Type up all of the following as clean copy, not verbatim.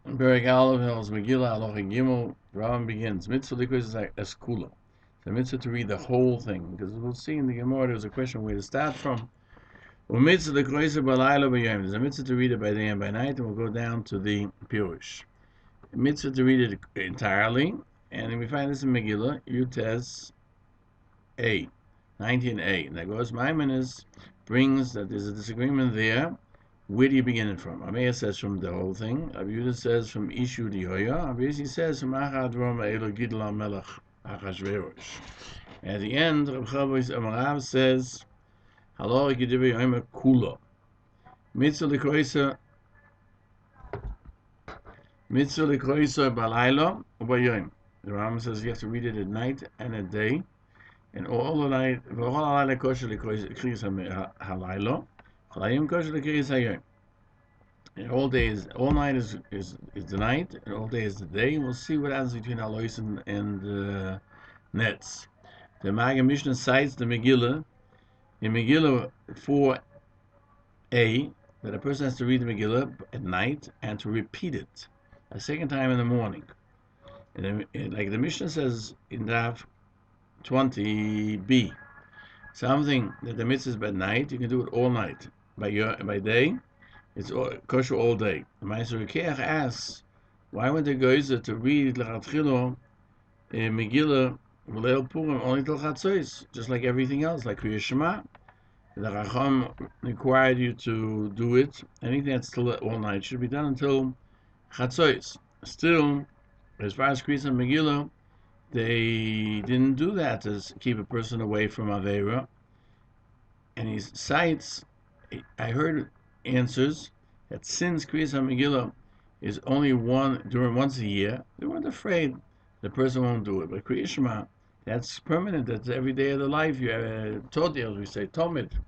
Perek Aleph, Hilchos Megillah, Halacha Gimel. Rambam begins. Mitzvah likros is like eskula. It's a mitzvah to read the whole thing, because we'll see in the Gemara there's a question where to start from. Mitzvah likros b'laylo b'yom. There's a mitzvah to read it by day and by night, and we'll go down to the Peirush. A mitzvah to read it entirely, and we find this in Megillah, Yutes A, 19a. And that goes, Maimonides brings that there's a disagreement there. Where do you begin it from? Ameir says from the whole thing. Abiuda says from Ishu Dihoya. Abiyasi says from Achad Roma Elo Gidla Melech Achashverosh. At the end, Reb Chavos Amarav says, Halacha Gedivi Yomer Kula. Mitzvah Likroisa Balaylo Ubayom. The Rambam says you have to read it at night and at day. And all the night, all kosher Likroisa Halaylo. And all days, all night is the night, and all day is the day. We'll see what happens between Alois and Nets. The Maggid Mishnah cites the Megillah in Megillah 4a that a person has to read the Megillah at night and to repeat it a second time in the morning. And like the Mishnah says in Daf 20b, something that the mitzvah is by night, you can do it all night. By day, it's kosher all day. The Meister Rekeach asks, why went the Geuser to read L'Chatchilo Megillah L'Leil Purim only till Chatzos, just like everything else, like Kriya Shema? The Racham required you to do it. Anything that's still all night should be done until Chatzos. Still, as far as Kriya Megillah, they didn't do that to keep a person away from Aveira. And he cites, I heard answers that since Kriyas HaMegillah is only once a year, they weren't afraid the person won't do it. But Kriyas Shema, that's permanent. That's every day of the life. You have Todil, we say Tomid,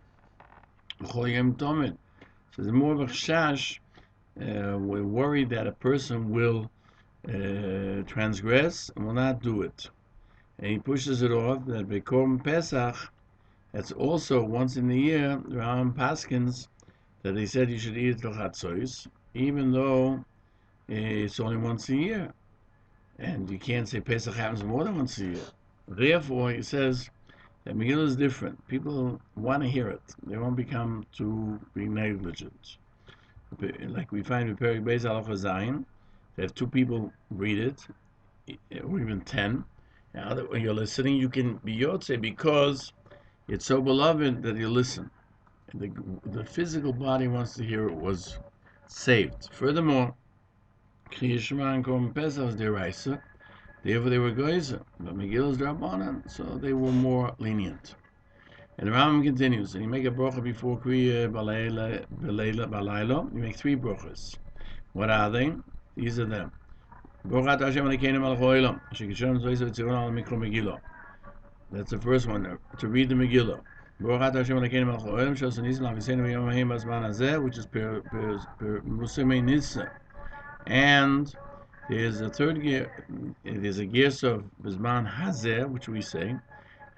B'chol Yom Tomid. So there's more of a chash. We're worried that a person will transgress and will not do it. And he pushes it off that Bekom Pesach, that's also once in the year, the Rambam Paskins, that they said you should eat it till Chatzos, even though it's only once a year. And you can't say Pesach happens more than once a year. Therefore, he says that Megillah is different. People want to hear it. They won't become to be negligent. Like we find with Perek Beis Halacha Zayin, if two people read it, or even 10, now when you're listening, you can be Yotze because it's so beloved that you listen. And the physical body wants to hear it was saved. Furthermore, Kriya Shema and Korban Pesach was deraisa, therefore they were goyzer. But Megillah is Rabbanan, so they were more lenient. And the Rambam continues, and you make a bracha before Kriya Balayla, you make 3 brachas. What are they? These are them. Brachat Hashem Elokeinu melech haolam, asher kishon zoyzer v'tziron al mikro Megillah. That's the first one, to read the Megillah. Brachat Hashem Elokeinu melech haolam, shos nisim l'Aviseinu v'yom ha'hem b'zman hazeh, which is per Musimei Nisa. And there's a third gear, there's a gears of B'zman hazeh, which we say.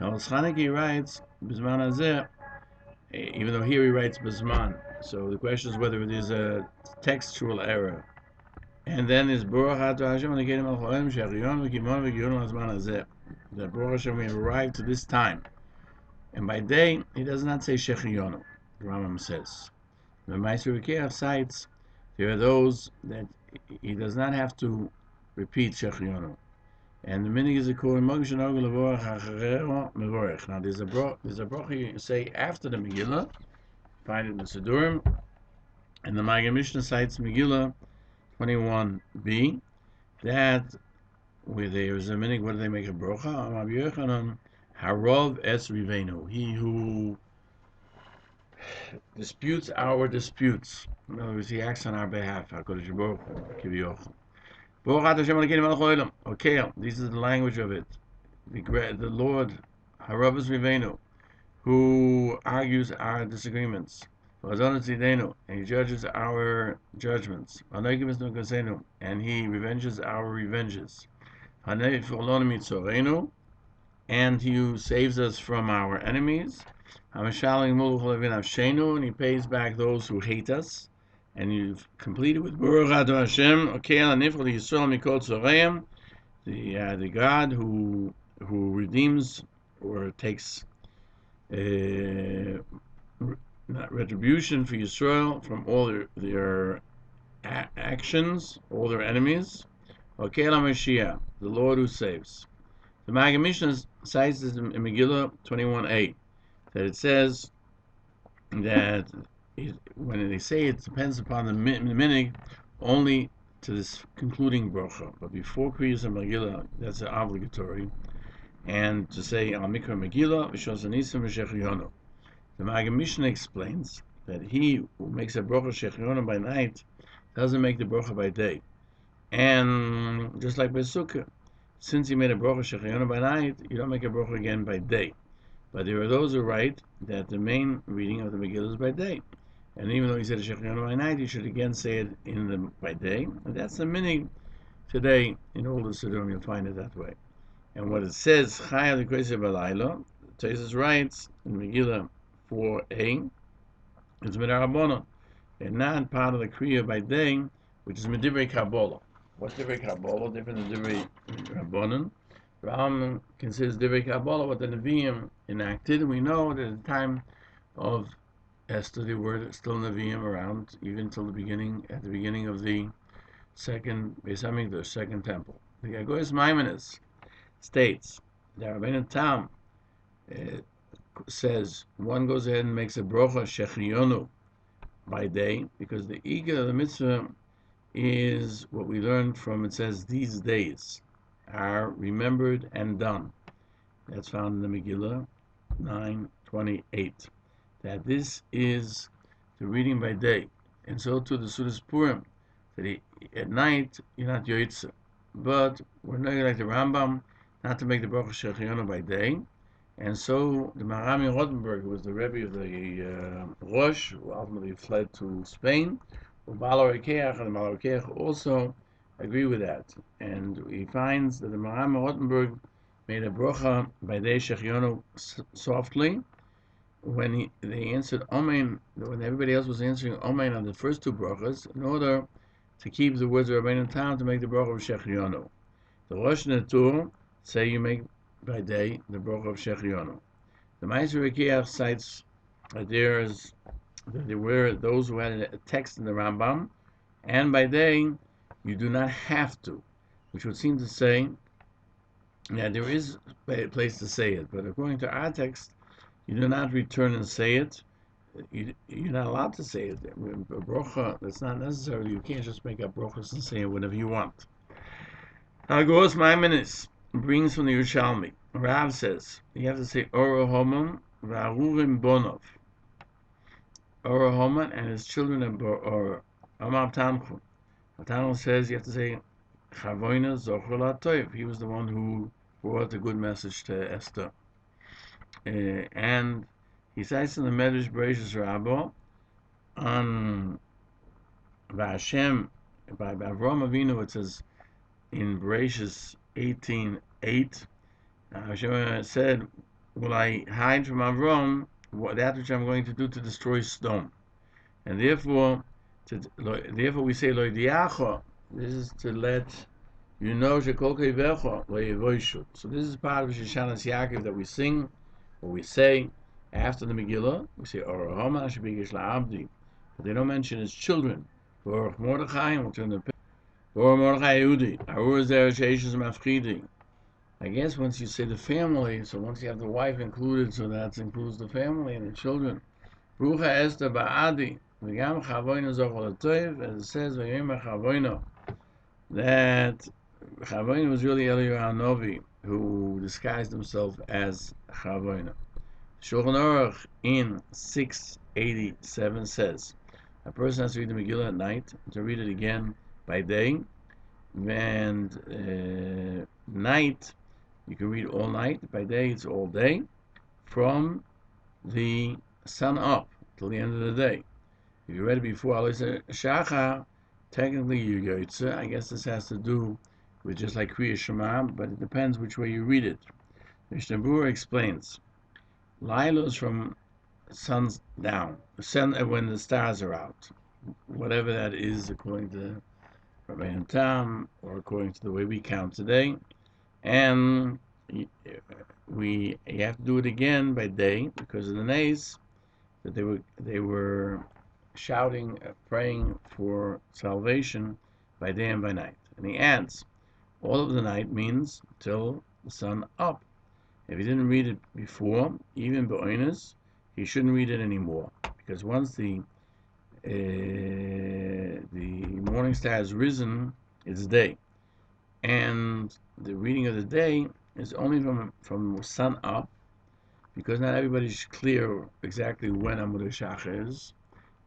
Now, Chanukah writes B'zman hazeh, even though here he writes B'zman. So the question is whether it is a textual error. And then is Baruch Hashem Elokeinu melech haolam she'ariyon v'kimon v'giyonu l'zman hazeh. That Baruch Hashem, we have arrived to this time. And by day, he does not say Shechiyonu, the Rambam says. The Meister Rekeach cites, there are those that he does not have to repeat Shechiyonu. And the minig is a kol mogish nogel levorach hacharero mevorach. Now there's a bracha you say after the Megillah, find it in the Sidurim, and the Maggid Mishnah cites Megillah 21b, that where there is a minig, what do they make a bracha? Rabbi Yochanan, Harov es Rivenu, he who disputes our disputes. In other words, he acts on our behalf. HaKadosh Baruch Hu, Kivyochel. Brachat Hashem Elokeinu melech haolam. Okay, this is the language of it. The Lord, Harov es Rivenu, who argues our disagreements. And he judges our judgments. And he revenges our revenges. And he saves us from our enemies. And he pays back those who hate us. and you've completed with Baruch Ado Hashem, Okel Anifal Yisrael Mikol Tzoreim, the God who redeems or takes retribution for Yisrael from all their actions, all their enemies. Okel HaMashiach, the Lord who saves. The Maggid Mishnah cites this in Megillah 21a, that it says that when they say it depends upon the minig only to this concluding bracha, but before Kriyas and Megillah, that's obligatory. And to say Al Mikra Megillah V'Shos Anisim V'Shechrionu. The Maggid Mishnah explains that he who makes a bracha Shechrionu by night doesn't make the bracha by day. And just like by Sukkah, since he made a bracha Shechrionu by night, you don't make a bracha again by day. But there are those who write that the main reading of the Megillah is by day. And even though he said a Shechrionu by night, you should again say it by day. And that's the meaning today in all the Siddurim, you'll find it that way. And what it says, Chaya the Kreise Balayla, Taisus writes in Megillah 4a, it's Midarabbanon, and not part of the Kriya by day, which is Medivrei Kabbalah. What's Divrei Kabbalah? Different than Divrei Rabbanon. Rambam considers Divrei Kabbalah what the Nevi'im enacted. We know that at the time of Esther, there were still Nevi'im around, even at the beginning of the second Beis Hamikdash, the second temple. The Agoras Maimonides states that Rabbeinu Tam says one goes ahead and makes a brocha Shechrionu by day, because the Iga of the mitzvah is what we learned from, it says, these days are remembered and done. That's found in the Megillah 9:28. That this is the reading by day. And so to the Sudas Purim, that at night you're not yoitza. But we're not like the Rambam, not to make the bracha Shechrionu by day. And so the Marami Rottenberg, who was the Rebbe of the Rosh, who ultimately fled to Spain, and the Malakeach also agree with that. And he finds that the Marami Rottenberg made a bracha by day Shechrionu softly when they answered Amen, when everybody else was answering Amen on the first two brachas, in order to keep the words of Rabbeinu Tam to make the bracha of Shechrionu. The Rosh Netur say you make by day the bracha of Shechrionu. The Ma'aser Rekiach cites that there were those who had a text in the Rambam, and by day you do not have to, which would seem to say that there is a place to say it, but according to our text, you do not return and say it. You're not allowed to say it. A bracha, that's not necessary. You can't just make up brachas and say it whenever you want. Hagos Maimonides brings from the Yerushalmi. Rav says you have to say Orohomon Varurim Bonov. Orohomon and his children are Amar Tanchu. Tanchu says you have to say Chavoina Zochel Toiv. He was the one who brought a good message to Esther. And he cites in the Medrash Bereishis Rabbah on Vashem by Avram Avinu. It says in Bereishis 18:8, Hashem said, "Will I hide from Avram that which I'm going to do to destroy Sodom?" And therefore we say Lo Diacho. This is to let you know Shekol Keivecho Lo Yevoishu. So this is part of Shoshanas Yaakov that we sing, or we say after the Megillah. We say Orohoma Shabigish LaAbdi, but they don't mention his children. For Mordechai, and we'll turn the page. For Mordechai Yehudi, Arur Zer Sheishus Mafchidi. I guess once you say the family, so once you have the wife included, so that includes the family and the children. Rucha Esther Ba'adi, V'gam Chavoina Zochel Toiv, as it says, V'yema Chavoina, that Chavoina was really Eliyahu Novi, who disguised himself as Chavoina. Shulchan Aruch in 687 says, a person has to read the Megillah at night, to read it again by day, and night, you can read all night, by day it's all day, from the sun up till the end of the day. If you read it before Alois Shachar, technically you're Yotzeh. I guess this has to do with just like Kriya Shema, but it depends which way you read it. Mishnah Berurah explains, Laila is from sun's down, when the stars are out. whatever that is according to Rabbi Tam or according to the way we count today. And you have to do it again by day because of the nays that they were shouting, praying for salvation by day and by night. And he adds, all of the night means till the sun up. If he didn't read it before, even Be'oinus, he shouldn't read it anymore. Because once the morning star has risen, it's day. And the reading of the day is only from sun up, because not everybody's clear exactly when Amud Shach is,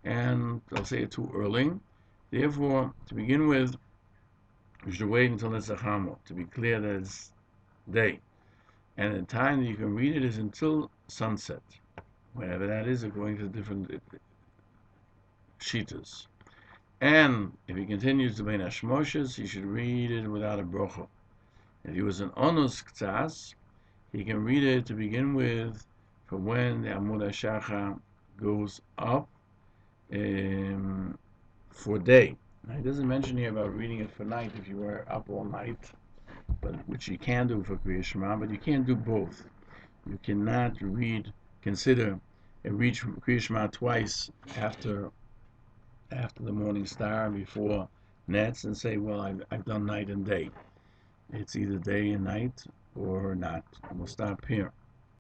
and they'll say it too early. Therefore, to begin with, you should wait until it's Nechama to be clear that it's day. And the time that you can read it is until sunset, whenever that is, according to different shitas. And if he continues to be in Hashmoshes, he should read it without a brocha. If he was an onus k'tzas, he can read it to begin with from when the Amud HaShacha goes up for day. Now, he doesn't mention here about reading it for night if you were up all night, but which you can do for Kriya Shema, but you can't do both. You cannot consider and read Kriya Shema twice after the morning star and before nets and say, well, I've done night and day. It's either day and night or not. We'll stop here.